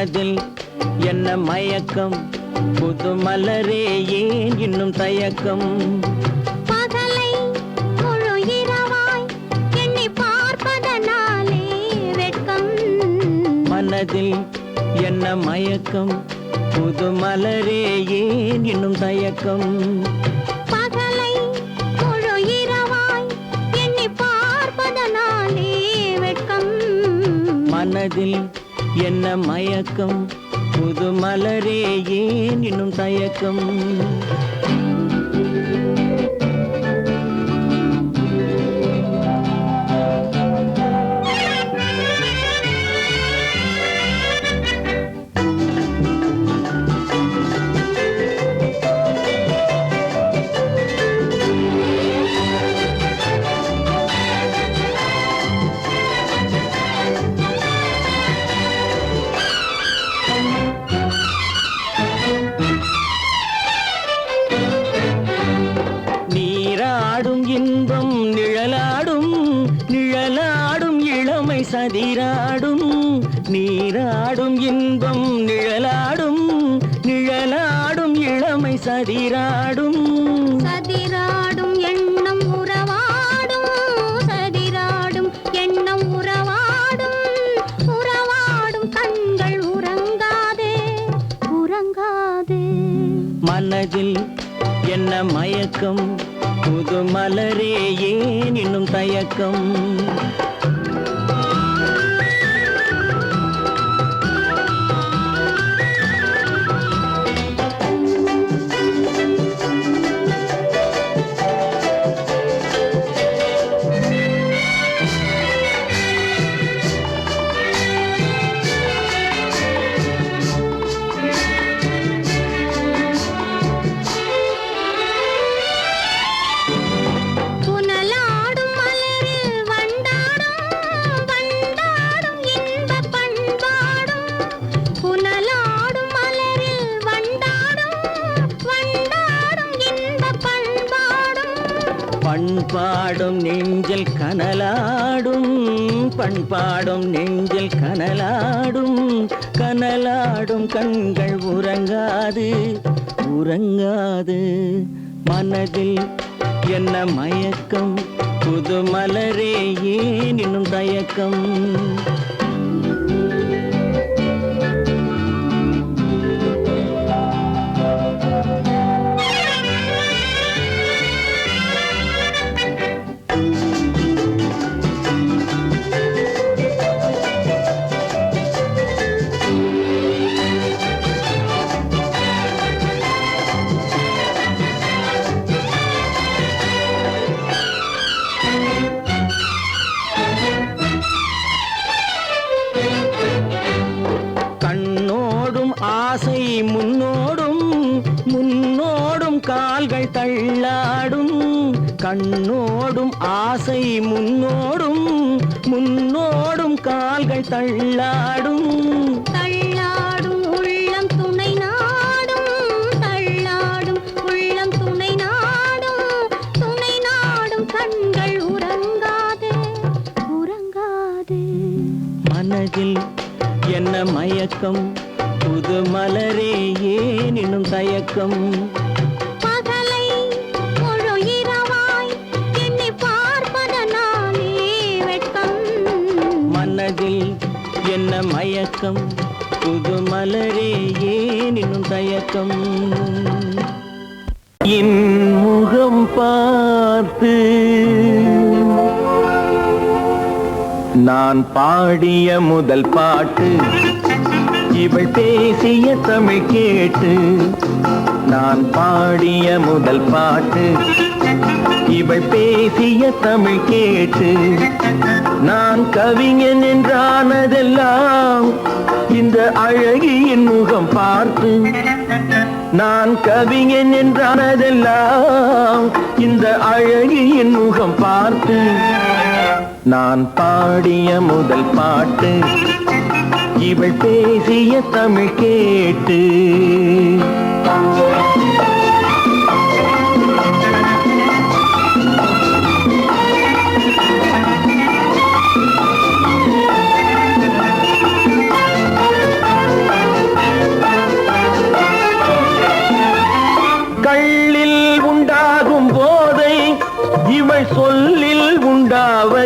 மனதில் என்ன மயக்கம், புது மலரே ஏன் இன்னும் தயக்கம்? பகலை முழு இரவாய் எண்ணி பார்ப்பதனாலே வெட்கம். மனதில் என்ன மயக்கம், புது மலரே ஏன் இன்னும் தயக்கம்? பகலை முழு இரவாய் எண்ணி பார்ப்பதனாலே வெட்கம். மனதில் என்ன மயக்கம், புது மலரே ஏன் இன்னும் தயக்கம்? நீராடும் இன்பம் நிழலாடும், நிழலாடும் இளமை சதிராடும். நீராடும் இன்பம் நிழலாடும், நிழலாடும் இளமை சதிராடும். சதிராடும் எண்ணம் உறவாடும், சதிராடும் எண்ணம் உறவாடும். உறவாடும் கண்கள் உறங்காதே, உறங்காதே. மனதில் என்ன மயக்கம், புது மலரே ஏன் இன்னும் தயக்கம்? புனலாடும் மலரில் வண்டாடும், வண்டாடும் இன்பப் பண்பாடும். புனலாடும் மலரில் வண்டாடும், வண்டாடும் இன்பப் பண்பாடும். பண்பாடும் நெஞ்சில் கனலாடும், பண்பாடும் நெஞ்சில் கனலாடும். கனலாடும் கண்கள் உறங்காது, உறங்காது. மனதில் என்ன மயக்கம், புது மலரே ஏன் இன்னும் தயக்கம்? கண்ணோடும் ஆசை முன்னோடும், முன்னோடும் கால்கள் தள்ளாடும். கண்ணோடும் ஆசை முன்னோடும், முன்னோடும் கால்கள் தள்ளாடும். தள்ளாடும் உள்ளம் துணை நாடும், தள்ளாடும் உள்ளம் துணை நாடும். துணை நாடும் கண்கள் உறங்காதே, உறங்காதே. மனதில் என்ன மயக்கம், புது மலரே ஏன் இன்னும் தயக்கம்? பகலை முழு இரவாய் எண்ணி பார்ப்பதனாலே வெட்கம். மனதில் என்ன மயக்கம், புது மலரே ஏன் இன்னும் தயக்கம்? என் முகம் பார்த்து நான் பாடிய முதல் பாட்டு, இவள் பேசிய தமிழ் கேட்டு. நான் பாடிய முதல் பாட்டு, இவள் பேசிய தமிழ் கேட்டு. நான் கவிஞன் என்றானதெல்லாம் இந்த அழகியின் முகம் பார்த்து. நான் கவிஞன் என்றானதெல்லாம் இந்த அழகியின் முகம் பார்த்து. நான் பாடிய முதல் பாட்டு, இவள் பேசிய தமிழ் கேட்டு.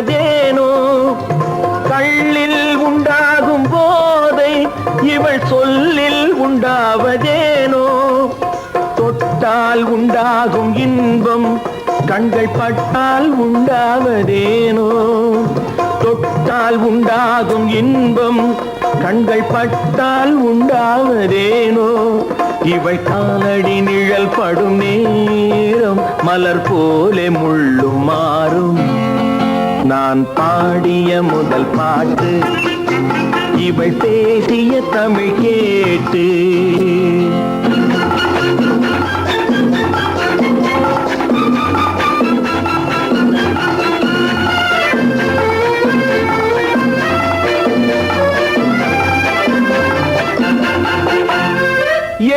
உண்டாவதேனோ கள்ளில் உண்டாகும் போதை இவள் சொல்லில் உண்டாவதேனோ தொட்டால் உண்டாகும் இன்பம் கண்கள் பட்டால் உண்டாவதேனோ தொட்டால் உண்டாகும் இன்பம் கண்கள் பட்டால் உண்டாவதேனோ இவள் காலடி நிழல் படும் நேரம் மலர் போலே முள்ளும் மாறும் நான் பாடிய முதல் பாட்டு இவள் பேசிய தமிழ் கேட்டு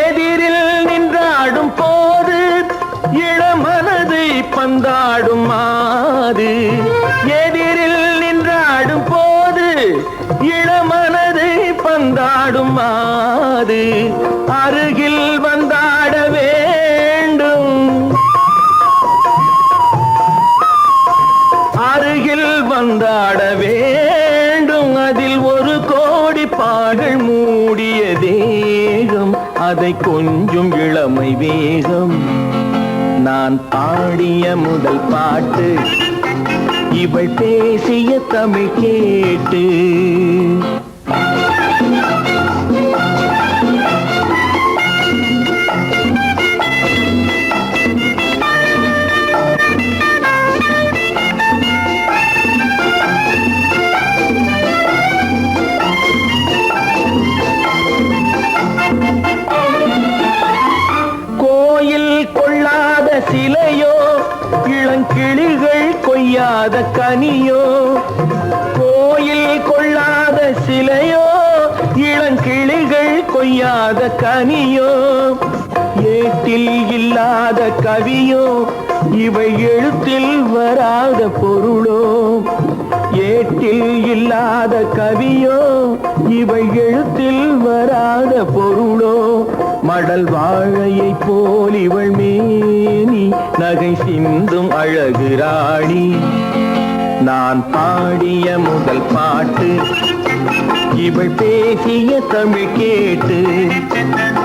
எதிரில் நின்றாடும் போது இளமனதை பந்தாடும் மாது எதிரில் நின்றாடும் போது இளமனதை பந்தாடும் மாது அருகில் வந்தாட வேண்டும் அருகில் வந்தாட வேண்டும் அதில் ஒரு கோடி பாடல் மூடிய தேகம் அதை கொஞ்சம் இளமை வேகம் நான் பாடிய முதல் பாட்டு இவள் பேசிய தமிழ் கேட்டு கொள்ளாத சிலையோ இளங்கிளிகள் கொய்யாத கனியோ கோயில் கொள்ளாத சிலையோ இளங்கிளிகள் கொய்யாத கனியோ ஏட்டில் இல்லாத கவியோ இவை எழுத்தில் வராத பொருளோ ஏட்டில் இல்லாத கவியோ இவை எழுத்தில் வராத பொருளோ மடல் வாழையை போல் இவள் மேனி நகை சிந்தும் அழகு ராணி நான் பாடிய முதல் பாட்டு இவள் பேசிய தமிழ் கேட்டு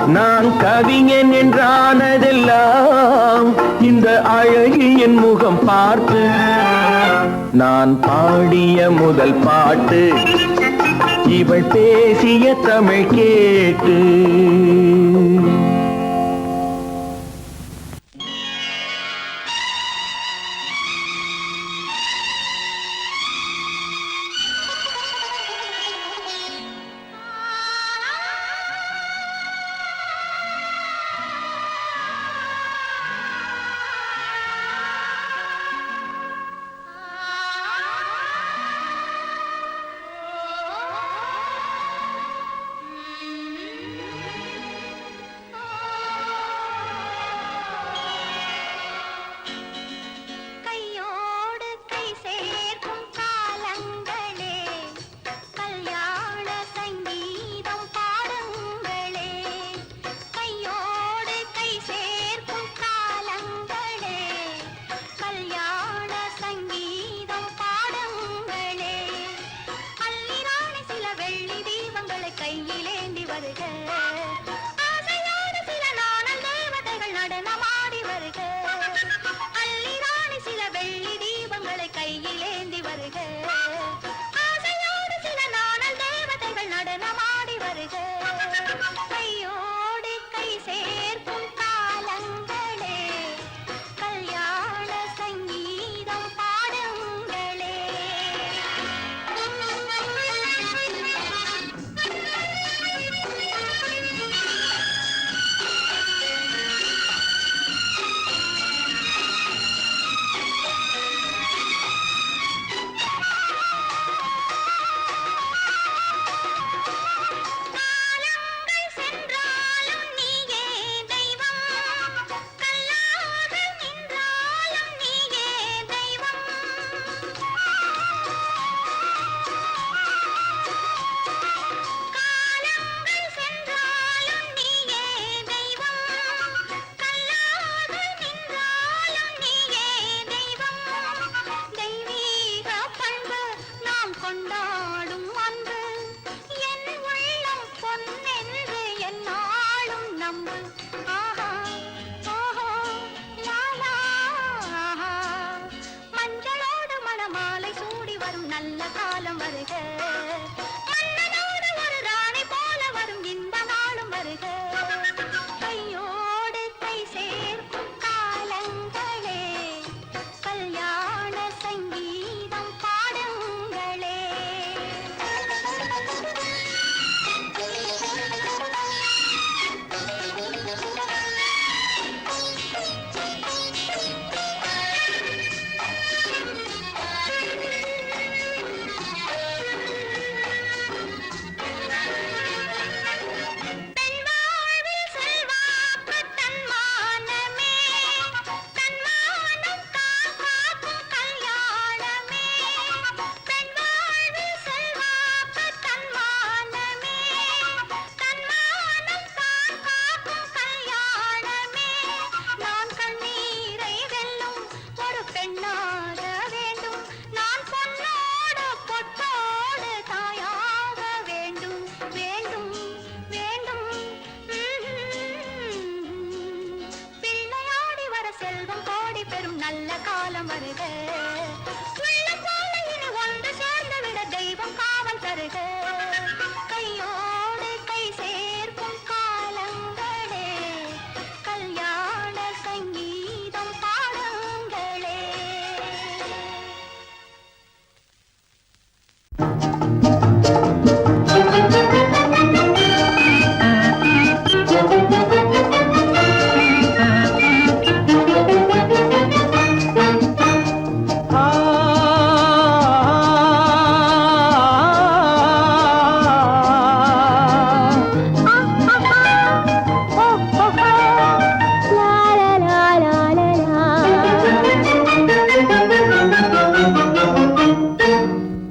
நான் கவிஞன் என்றானதெல்லாம் இந்த அழகியின் முகம் பார்த்து நான் பாடிய முதல் பாட்டு இவள் பேசிய தமிழ் கேட்டு கொண்டாடும் அன்று என் உள்ளம் பொன்னென்று என்னாலும் நம்பு. ஆஹா ஓஹோ லாலா ஆஹா. மஞ்சளோடு மணமாலை சூடி வரும் நல்ல காலம் வருக. மன்னனோடு ஒரு ராணி போல வரும் இன்ப நாளும் வருக. கையோடு கை சேர்க்கும் காலங்களே கல்யாண சங்கீதம் பாடுங்களே. பெண் வாழ்வில் செல்வாக்கு தன்மானமே தன்மானம் காக்கும் கல்யாணமே. பெண் வாழ்வில் செல்வாக்கு தன்மானமே தன்மானம் காக்கும் கல்யாணமே. நான் கண்ணீரை வெல்லும் ஒரு பெண்ணாக வேண்டும். நான் பொன்னோடு பொட்டோடு தாயாக வேண்டும் வேண்டும் வேண்டும். பிள்ளையாடி வர செல்வம் கோடி பெறும் நல்ல காலம் வருக. உள்ளம் போல இனி ஒன்று சேர்ந்து விட தெய்வம் காவல் தருக. கையோடு கை சேர்க்கும் காலங்களே கல்யாண சங்கீதம் பாடுங்களே.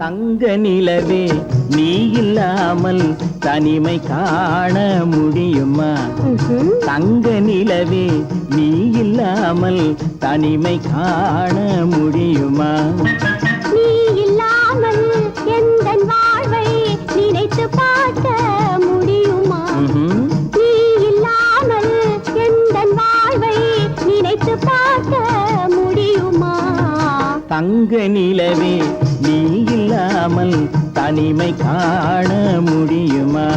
தங்க நிலவே நீ இல்லாமல் தனிமை காண முடியுமா? தங்க நிலவே நீ இல்லாமல் தனிமை காண முடியுமா? நீ இல்லாமல் எந்தன் வாழ்வை நினைத்து பார்க்க முடியுமா? நீ இல்லாமல் எந்தன் வாழ்வை நினைத்து பார்க்க முடியுமா? தங்க நிலவே நீ இல்லாமல் தனிமை காண முடியுமா?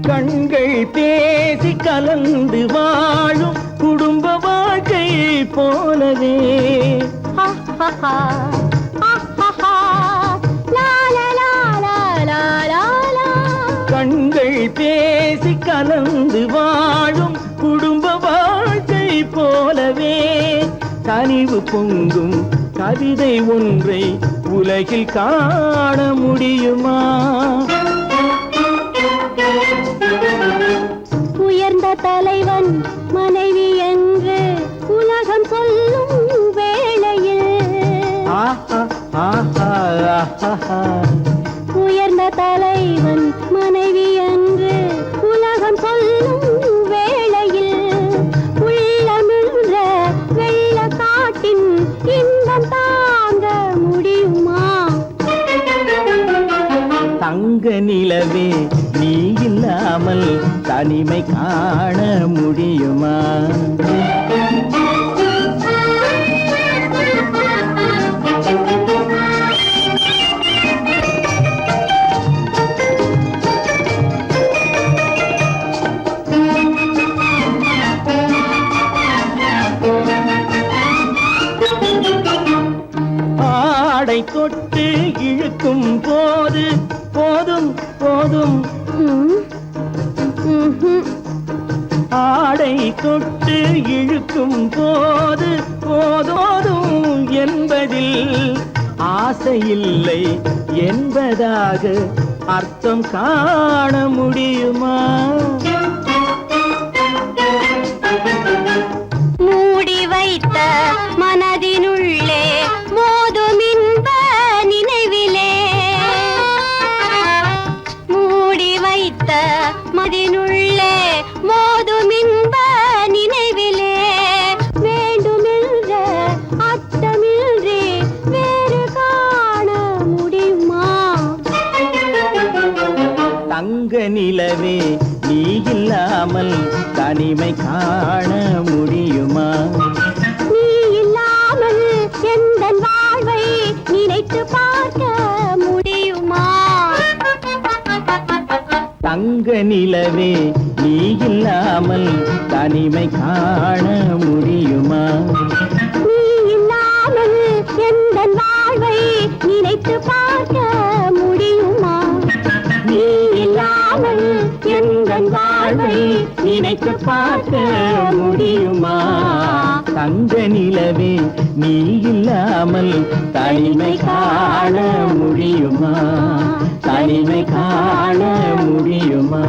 கண்கள் பேசி கலந்து வாழும் குடும்ப வாழ்க்கை போலவே கண்கள் பேசி கலந்து வாழும் குடும்ப வாழ்க்கை போலவே கனிவு பொங்கும் கவிதை ஒன்றை உலகில் காண முடியுமா? உயர்ந்த தலைவன் மனைவி என்று உலகம் சொல்லும் வேளையில் உயர்ந்த தலைவன் மனைவி என்று உலகம் சொல்லும் வேளையில் உள்ளமிழ்ற வெள்ள காட்டின் இன்பம் தாங்க முடியுமா? தங்க நிலவே நீ இல்லாமல் தனிமை காண முடியுமா? ஆடை தொட்டு இழுக்கும் போது போதும் போதும் ஆடை தொட்டு இழுக்கும் போது போதோதும் என்பதில் ஆசையில்லை என்பதாக அர்த்தம் காண முடியுமா? மூடி வைத்த தனிமை காண முடியுமா? நீ இல்லாமல் எந்தன் வாழ்வை நினைத்து பார்க்க முடியுமா? தங்க நிலவே நீ இல்லாமல் தனிமை காண முடியுமா? நீ இல்லாமல் எந்தன் வாழ்வை நினைத்து பார்க்க முடியுமா? நீ இல்லாமல் எந்தன் வாழ்வை நினைத்து பார்க்க முடியுமா? தங்க நிலவே நீ இல்லாமல் தனிமை காண முடியுமா? தனிமை காண முடியுமா?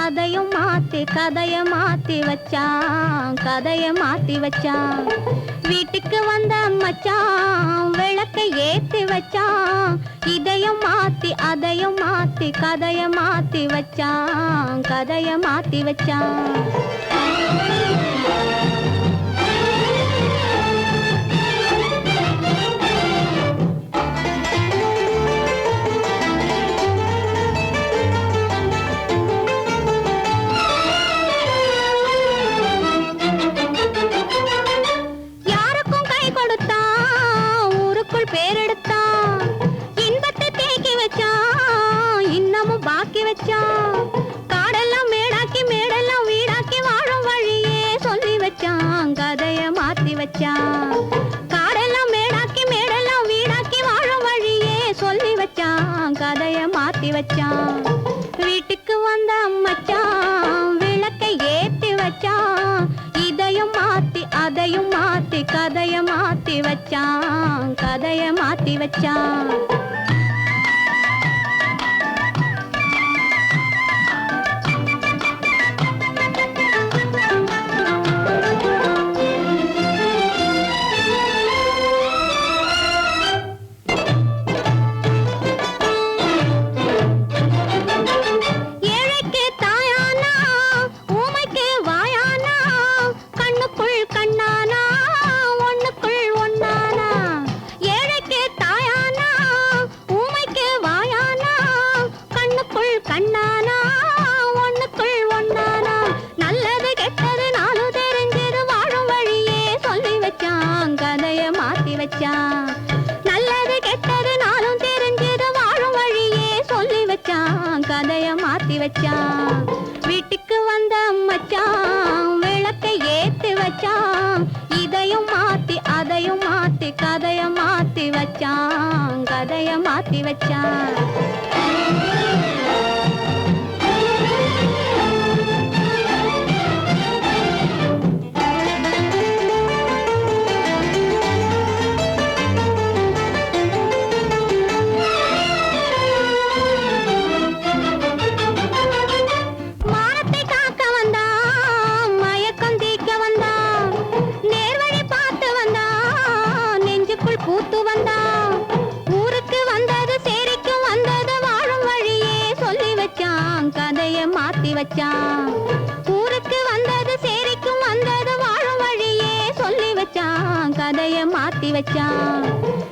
அதையும் மாத்தி கதைய மாத்தி வச்சான், கதைய மாத்தி வச்சான். வீட்டுக்கு வந்த மச்சான் விளக்கை ஏத்தி வச்சான், இதையும் மாத்தி அதையும் மாத்தி கதைய மாத்தி வச்சான், கதைய மாத்தி வச்சான். பேரெடுத்தான், இன்பத்தை தேக்கி வச்சான், இன்னமும் பாக்கி கதைய மாத்தி வச்சான். நல்லது கெட்டது நாளும் தெரிஞ்சது வாழும் வழியே சொல்லி வச்சான் கதைய மாத்தி வச்சான். வீட்டுக்கு வந்த மச்சான் விளக்கை ஏத்தி வச்சான். இதையும் மாத்தி அதையும் மாத்தி கதைய மாத்தி வச்சான் கதைய மாத்தி வச்சான். பூத்து வந்தா ஊருக்கு வந்தது சேரிக்கும் வந்தது வாழும் வழியே சொல்லி வச்சான் கதைய மாத்தி வச்சான். ஊருக்கு வந்தது சேரிக்கும் வந்தது வாழும் வழியே சொல்லி வச்சான் கதைய மாத்தி வச்சான்.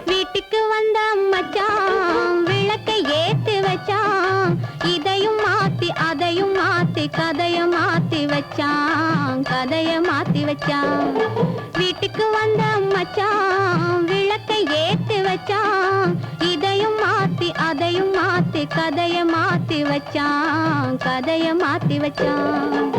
வீட்டுக்கு வந்த மச்சான் விளக்கை ஏத்தி வச்சான். இதையும் மாத்தி அதையும் மாத்தி கதைய மாத்தி வச்சான் கதைய மாத்தி வச்சான். வீட்டுக்கு வந்த மச்சான் விளக்கை ஏத்தி வச்சான். இதையும் மாத்தி அதையும் மாத்தி கதைய மாத்தி வச்சான் கதைய மாத்தி வச்சான்.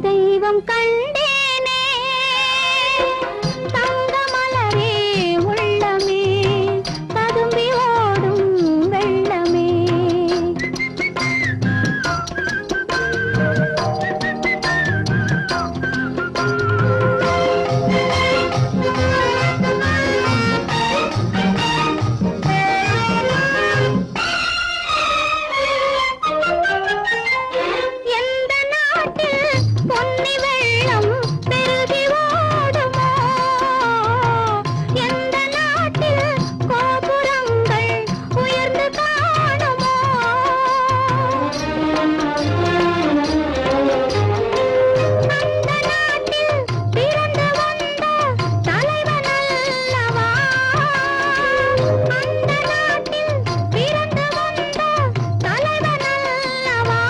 தெய்வம் கண்டேனே தங்கமலரே உள்ளமே ததும்பி ஓடும் வெள்ளமே பொன்னி வெள்ளம் பெருகி ஓடுமோ எந்த நாட்டில் கோபுரங்கள் உயர்ந்து காணுமோ அந்த நாட்டில் பிறந்து வந்த தலைவன் அல்லவா அந்த நாட்டில் பிறந்து வந்த தலைவன் அல்லவா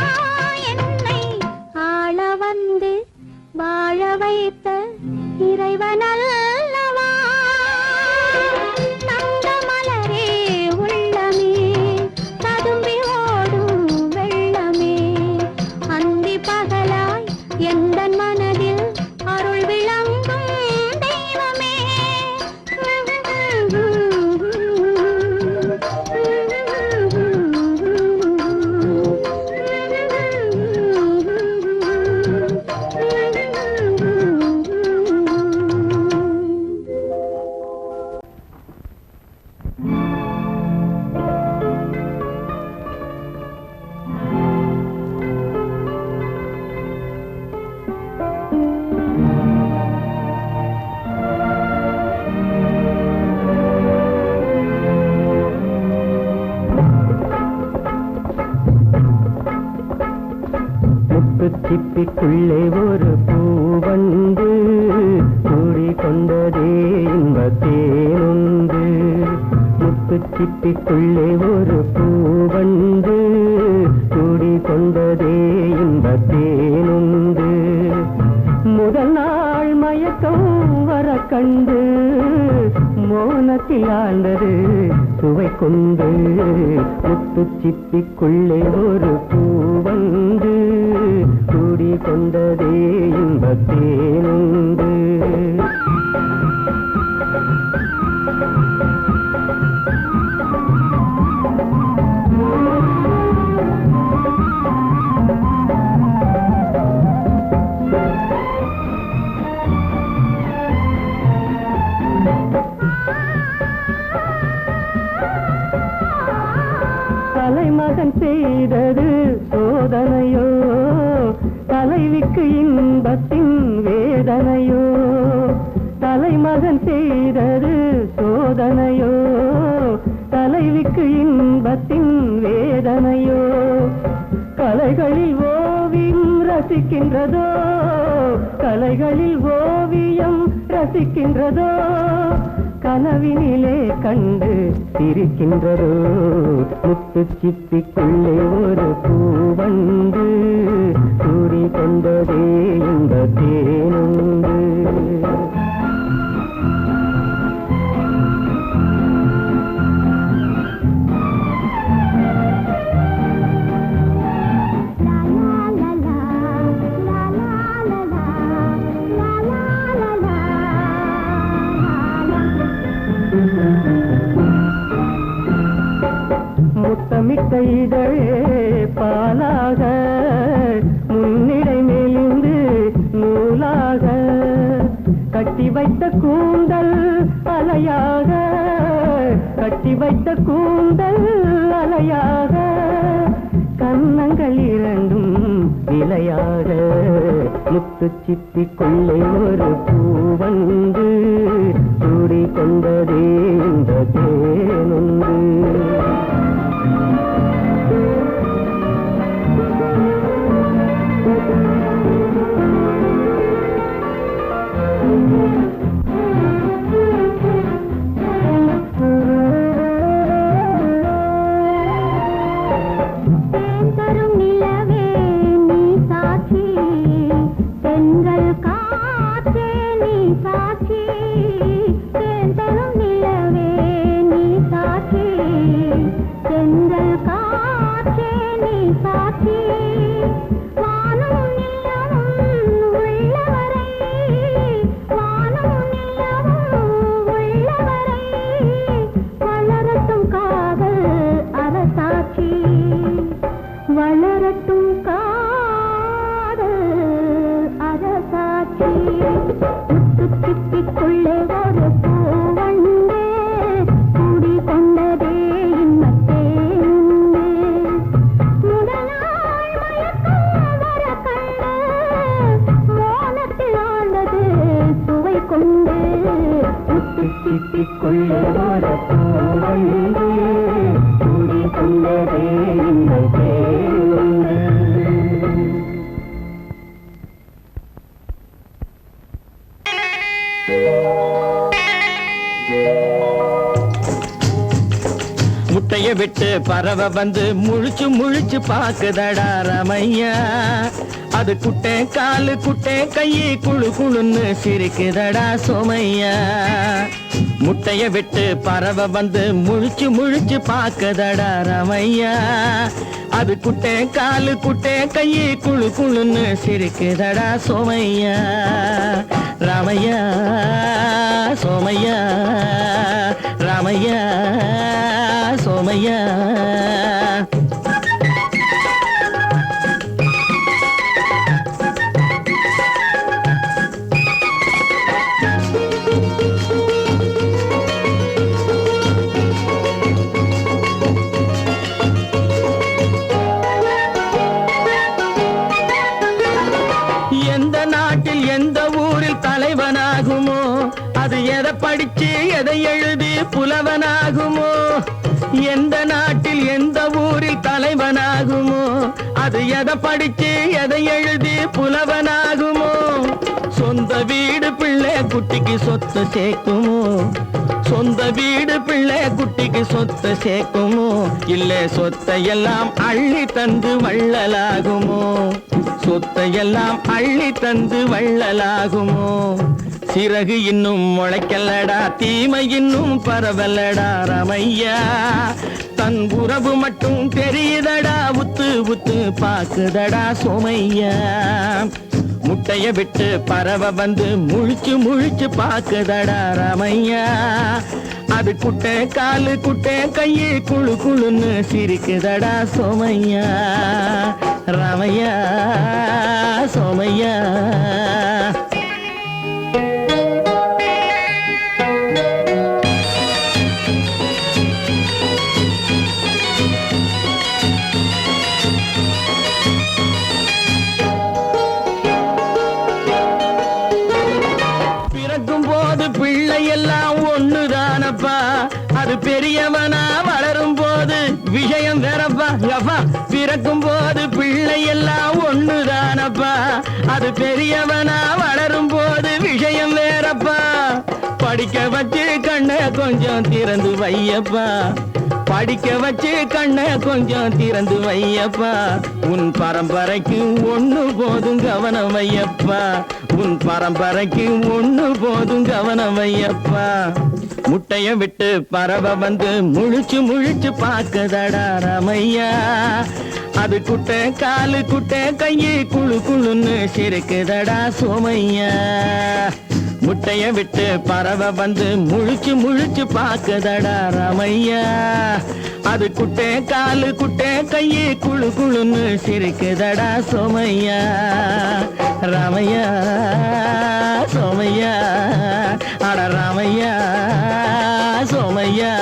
என்னை ஆள வந்து வாழ வைத்த இறைவன் அல்லவா தங்க மலரே உள்ளமே ததும்பி ஓடும் வெள்ளமே அந்தி பகலாய் எந்தன் மனதில் அருள் விளங்கும் தெய்வமே முத்துச்சிப்பிக்குள்ளே ஒரு பூவண்டு கூடிக்கொண்டதே இன்பத்தேனுண்டு முத்துச்சிப்பிக்குள்ளே ஒரு பூவண்டு கூடிக்கொண்டதே இன்பத்தேனுண்டு முதல் நாள் மயக்கம் வர கண்டு மோனத்தில் ஆழ்ந்தது சுவை கொண்டு முத்துச்சிப்பிக்குள்ளே ஒரு பூவண்டு கூடிக்கொண்டதே இன்பத்தேனுண்டு தலைமகன் செய்தது சோதனையோ தலைவிக்கு இன்பத்தின் வேதனையோ தலைமகன் செய்தது சோதனையோ தலைவிக்கு இன்பத்தின் வேதனையோ கலைகளில் ஓவியம் ரசிக்கின்றதோ கலைகளில் ஓவியம் ரசிக்கின்றதோ கனவினிலே கண்டு சிரிக்கின்றதோ முத்துச்சிப்பிக்குள்ளே ஒரு பூவண்டு கூடிக்கொண்டதே இன்பத்தேனுண்டு முத்தமிட்ட இதழே பாலாக முன்னிடை மேலிருந்து நூலாக கட்டி வைத்த கூந்தல் அலையாக கட்டி வைத்த கூந்தல் அலையாக கன்னங்கள் இரண்டும் விலையாக முத்துச்சிப்பிக்குள்ளே ஒரு பூவண்டு கூடிக்கொண்டதே இந்த தேனுண்டு வளரட்டும் காதல் அரசாட்சி முத்துச்சிப்பிக்குள்ளே ஒரு பூவண்டே கூடிக்கொண்டதே இன்பத்தேனுண்டு முதல் நாள் மயக்கம் வர கண்டு சித்திக் கொள்ள ஒரு பூவண்டு கூடி கொண்டதே இந்த தேவண்டு. முட்டைய விட்டு பறவை வந்து முழிச்சு முழிச்சு பாக்குதடா ரமையா. அது குட்டே காலு குட்டே கையை குழு குழுன்னு சிரிக்குதடா சோமையா. முட்டைய விட்டு பறவை வந்து முழிச்சு முழிச்சு பாக்குதடா ரமையா. அது குட்டே காலு குட்டே கையை குழு குழுன்னு சிரிக்குதடா சோமையா. ராமையா சோமையா ராமையா சோமையா. எந்த நாட்டில் எந்த ஊரில் தலைவனாகுமோ, அது எதை படிச்சு எதை எழுதி புலவனாகுமோ. எந்த நாட்டில் எந்த ஊரில் தலைவனாகுமோ, அது எதை படிச்சு எதை எழுதி புலவனாகுமோ. சொந்த வீடு பிள்ளை குட்டிக்கு சொத்து சேர்க்குமோ, சொந்த வீடு பிள்ளை குட்டிக்கு சொத்து சேர்க்குமோ. இல்ல சொத்தையெல்லாம் அள்ளி தந்து வள்ளலாகுமோ, சொத்தையெல்லாம் அள்ளி தந்து வள்ளலாகுமோ. சிறகு இன்னும் முளைக்கல்லடா, தீமை இன்னும் பரவலடா ரமையா. தன் உறவு மட்டும் தெரியுதடா, உத்து உத்து பாக்குதடா சோமையா. முட்டைய விட்டு பறவை வந்து முழிச்சு முழிச்சு பாக்குதடா ரமையா. அது குட்டை காலு குட்டை கையை குழு குழுன்னு சிரிக்குதடா சோமையா. ரமையா சோமையா. பிறக்கும் போது பிள்ளை எல்லாம் ஒண்ணுதானப்பா, அது பெரியவனா வளரும் போது விஷயம் வேறப்பா. அப்பா பிறக்கும் போது பிள்ளை எல்லாம் ஒண்ணுதானப்பா, அது பெரியவனா வளரும் போது விஷயம் வேறப்பா. படிக்க வச்சு கண்ணை கொஞ்சம் திறந்து வையப்பா, படிக்க வச்சு கண்ணை கொஞ்சம் திறந்து வையப்பா. உன் பரம்பரைக்கு ஒண்ணு போதும் கவனம் வையப்பா, உன் பரம்பரைக்கு ஒண்ணு போதும் கவனம் வையப்பா. முட்டைய விட்டு பறவை வந்து முழிச்சு முழிச்சு பாக்குதடா ரமையா. அது குட்டை காலு குட்டை கையை குழு குழுன்னு சிரிக்குதடா சோமையா. முட்டைய விட்டு பறவை வந்து முழிச்சு முழிச்சு பாக்குதடா ரமையா. அது குட்டை காலு குட்டை கையை குழு குழுன்னு சிரிக்குதடா சோமையா. ராமையா சோமையா. அட ராமையா சோமையா.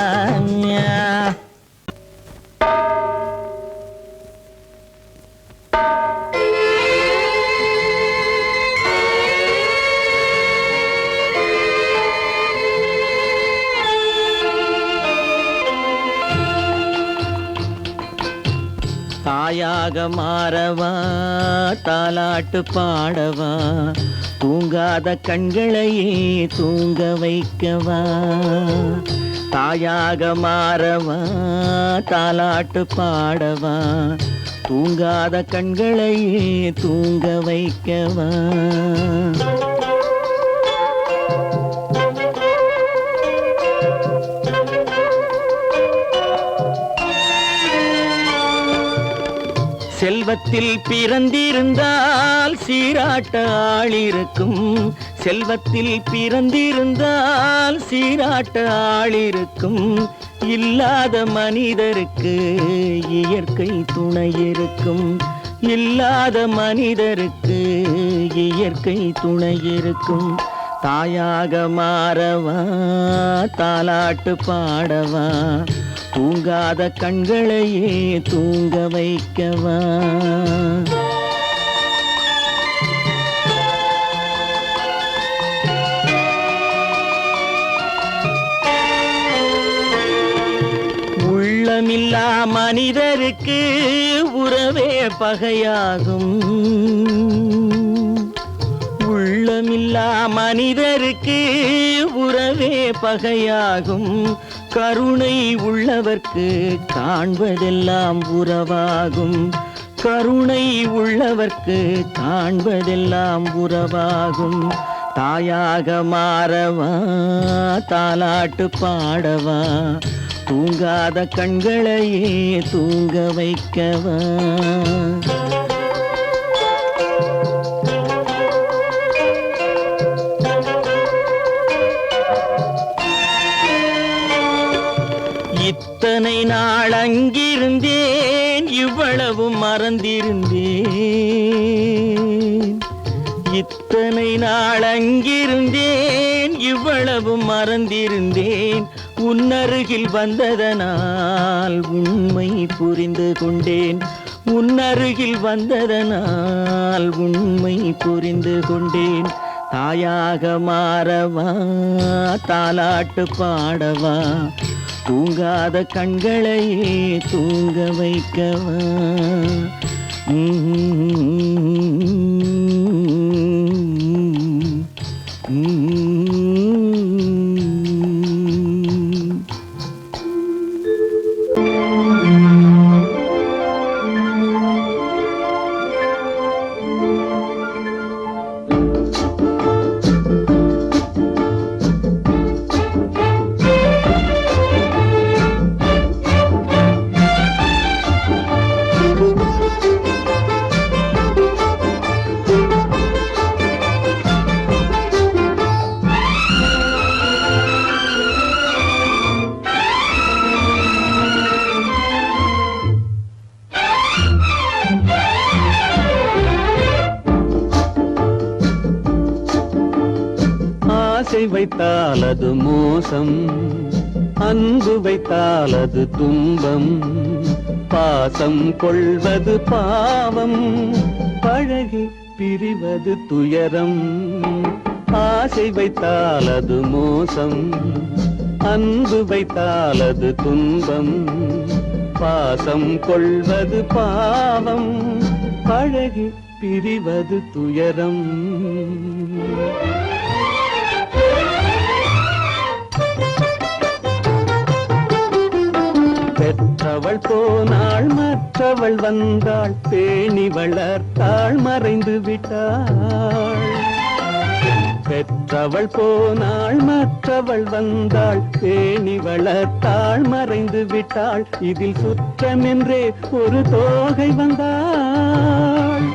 தாயாக மாறவா தாலாட்டு பாடவா, தூங்காத கண்களையே தூங்க வைக்கவா. தாயாக மாறவா தாலாட்டு பாடவா, தூங்காத கண்களையே தூங்க வைக்கவா. செல்வத்தில் பிறந்திருந்தால் சீராட்ட ஆள் இருக்கும், செல்வத்தில் பிறந்திருந்தால் சீராட்ட ஆள் இருக்கும். இல்லாத மனிதருக்கு இயற்கை துணை இருக்கும், இல்லாத மனிதருக்கு இயற்கை துணை இருக்கும். தாயாக மாறவா தாலாட்டு பாடவா, தூங்காத கண்களையே தூங்க வைக்கவா. மனிதருக்கு உறவே பகையாகும். உள்ளமில்லா மனிதருக்கு உறவே பகையாகும். கருணை உள்ளவர்க்கு காண்பதெல்லாம் உறவாகும். கருணை உள்ளவர்க்கு காண்பதெல்லாம் உறவாகும். தாயாக மாறவா தாலாட்டு பாடவா தூங்காத கண்களையே தூங்க வைக்கவா. இத்தனை நாள் அங்கிருந்தேன் இவ்வளவு மறந்திருந்தேன். இத்தனை நாள் அங்கிருந்தேன் இவ்வளவு மறந்திருந்தேன். உன்னருகில் வந்ததனால் உண்மை புரிந்து கொண்டேன். உன்னருகில் வந்ததனால் உண்மை புரிந்து கொண்டேன். தாயாக மாறவா தாலாட்டு பாடவா தூங்காத கண்களையே தூங்க வைக்கவா. ஆசை வைத்தால் அது மோசம், அன்பு வைத்தால் அது துன்பம். பாசம் கொள்வது பாவம், பழகி பிரிவது துயரம். ஆசை வைத்தால் அது மோசம், அன்பு வைத்தால் அது துன்பம். பாசம் கொள்வது பாவம், பழகி பிரிவது துயரம். பெற்றவள் போனாள் மற்றவள் வந்தாள், பேணி வளர்த்தாள் மறைந்து விட்டாள். பெற்றவள் போனாள் மற்றவள் வந்தாள், பேணி வளர்த்தாள் மறைந்து விட்டாள். இதில் சுற்றமென்றே ஒரு தோகை வந்தாள்.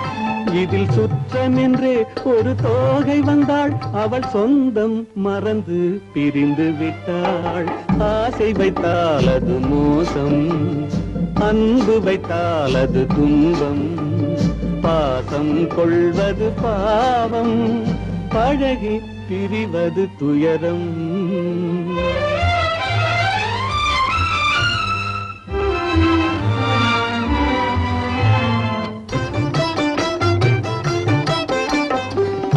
இதில் சுற்றமென்றே ஒரு தோகை வந்தாள். அவள் சொந்தம் மறந்து பிரிந்து விட்டாள். ஆசை வைத்தால் அது மோசம், அன்பு வைத்தால் அது துன்பம். பாசம் கொள்வது பாவம், பழகி பிரிவது துயரம்.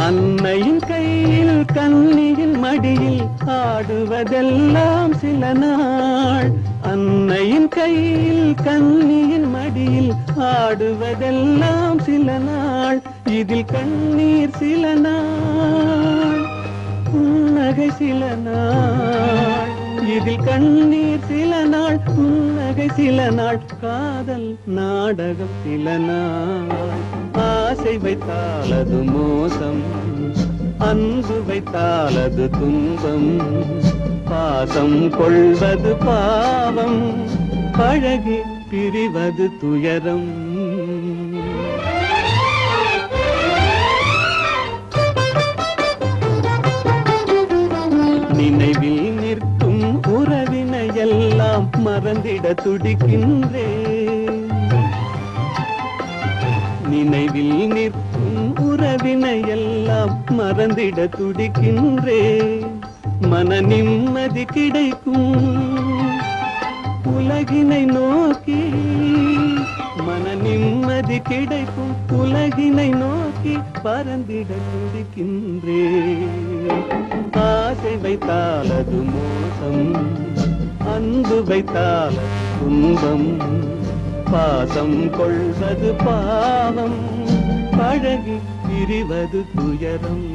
அன்னையின் கையில் கன்னியின் மடியில் ஆடுவதெல்லாம் சில நாள். அன்னையின் கையில் கன்னியின் மடியில் ஆடுவதெல்லாம் சில நாள். இதில் கண்ணீர் சில நாள், புன்னகை சில நாள். இதில் கண்ணீர் சில நாள், புன்னகை சில நாள். காதல் நாடகம் சில நாள். ஆசை வைத்தால் அது மோசம், அன்பு வைத்தால் அது துன்பம். பாசம் கொள்வது பாவம், பழகி பிரிவது துயரம். நினைவில் நிற்கும் உறவினையெல்லாம் மறந்திட துடிக்கின்றேன். நினைவில் நிற்கும் உறவினையெல்லாம் மறந்திட துடிக்கின்றேன். மன நிம்மதி கிடைக்கும் உலகினை நோக்கி, மன நிம்மதி கிடைக்கும் உலகினை நோக்கி பறந்திட துடிக்கின்றேன். ஆசை வைத்தால் அது மோசம், அன்பு வைத்தால் துன்பம் பாசம் கொள்வது பாவம் பழகி பிரிவது துயரம்